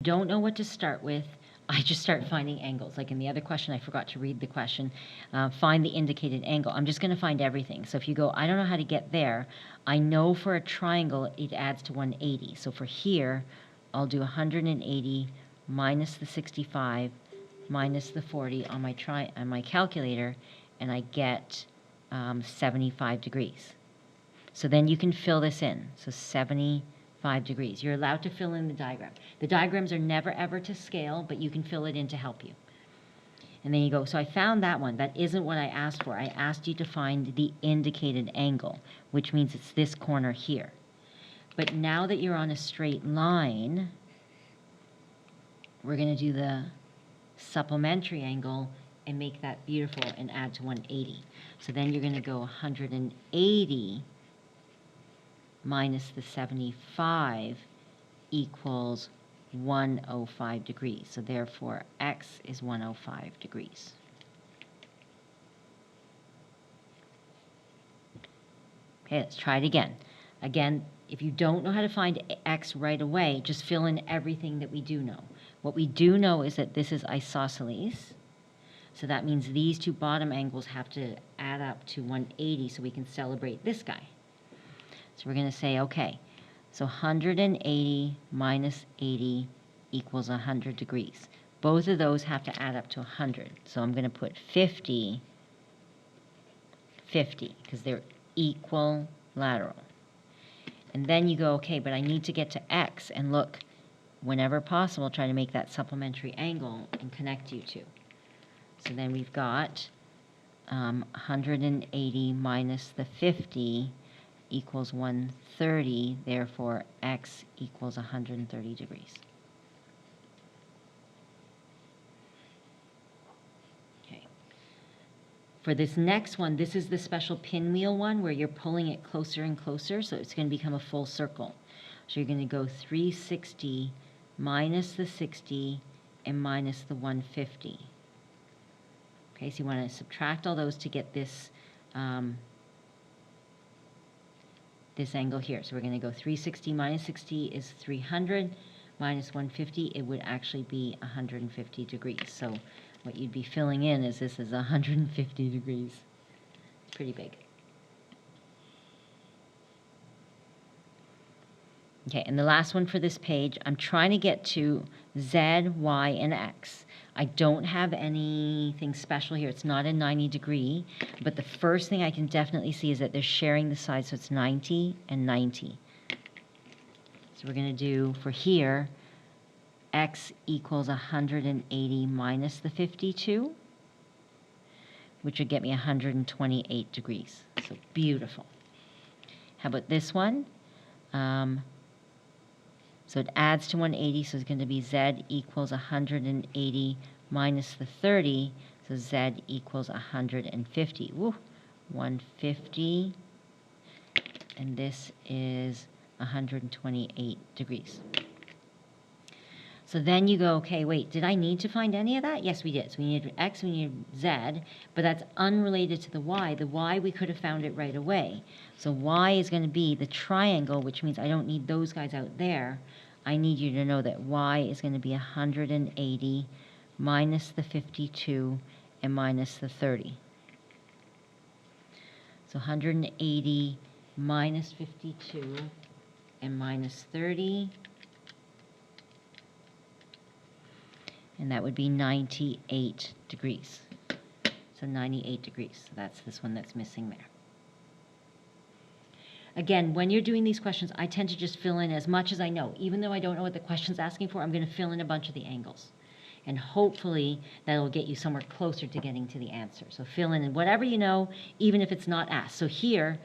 Don't know what to start with, I just start finding angles. Like in the other question, I forgot to read the question. Find the indicated angle. I'm just going to find everything. So if you go, I don't know how to get there, I know for a triangle it adds to 180. So for here, I'll do 180 minus the 65 minus the 40 on my calculator, and I get 75 degrees. So then you can fill this in. So 75 degrees. You're allowed to fill in the diagram. The diagrams are never ever to scale, but you can fill it in to help you. And then you go, so I found that one. That isn't what I asked for. I asked you to find the indicated angle, which means it's this corner here. But now that you're on a straight line, we're going to do the supplementary angle and make that beautiful and add to 180. So then you're going to go 180 minus the 75 equals 105 degrees. So therefore, x is 105 degrees. Okay, let's try it again. Again, if you don't know how to find x right away, just fill in everything that we do know. What we do know is that this is isosceles. So that means these two bottom angles have to add up to 180 so we can celebrate this guy. So we're going to say, okay, so 180 minus 80 equals 100 degrees. Both of those have to add up to 100. So I'm going to put 50, 50, because they're equilateral. And then you go, okay, but I need to get to x, and look, whenever possible, try to make that supplementary angle and connect you two. So then we've got 180 minus the 50 equals 130, therefore x equals 130 degrees. Okay. For this next one, this is the special pinwheel one where you're pulling it closer and closer, so it's going to become a full circle. So you're going to go 360 minus the 60 and minus the 150. Okay, so you want to subtract all those to get this this angle here. So we're going to go 360 minus 60 is 300, minus 150, it would actually be 150 degrees. So what you'd be filling in is this is 150 degrees. It's pretty big. Okay, and the last one for this page, I'm trying to get to Z, Y, and X. I don't have anything special here. It's not a 90 degree, but the first thing I can definitely see is that they're sharing the sides, so it's 90 and 90. So we're going to do, for here, X equals 180 minus the 52, which would get me 128 degrees. So beautiful. How about this one? So it adds to 180, so it's going to be Z equals 180 minus the 30, so Z equals 150. Woo, 150, and this is 128 degrees. So then you go, okay, wait, did I need to find any of that? Yes, we did. So we needed X, we needed Z, but that's unrelated to the Y. The Y, we could have found it right away. So Y is going to be the triangle, which means I don't need those guys out there. I need you to know that Y is going to be 180 minus the 52 and minus the 30. So 180 minus 52 and minus 30. And that would be 98 degrees. So 98 degrees. So that's this one that's missing there. Again, when you're doing these questions, I tend to just fill in as much as I know. Even though I don't know what the question's asking for, I'm going to fill in a bunch of the angles. And hopefully that'll get you somewhere closer to getting to the answer. So fill in whatever you know, even if it's not asked. So here,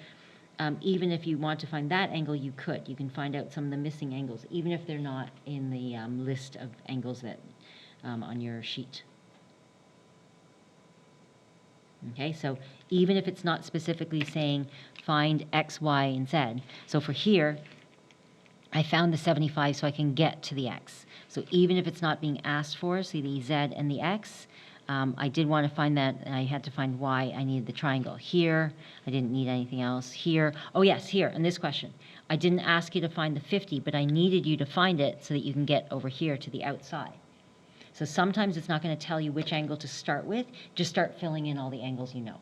even if you want to find that angle, you could. You can find out some of the missing angles, even if they're not in the list of angles that on your sheet. Okay, so even if it's not specifically saying find X, Y, and Z. So for here, I found the 75 so I can get to the X. So even if it's not being asked for, see the Z and the X, I did want to find that, and I had to find Y. I needed the triangle. Here, I didn't need anything else. Here, oh yes, here, in this question. I didn't ask you to find the 50, but I needed you to find it so that you can get over here to the outside. So sometimes it's not going to tell you which angle to start with. Just start filling in all the angles you know.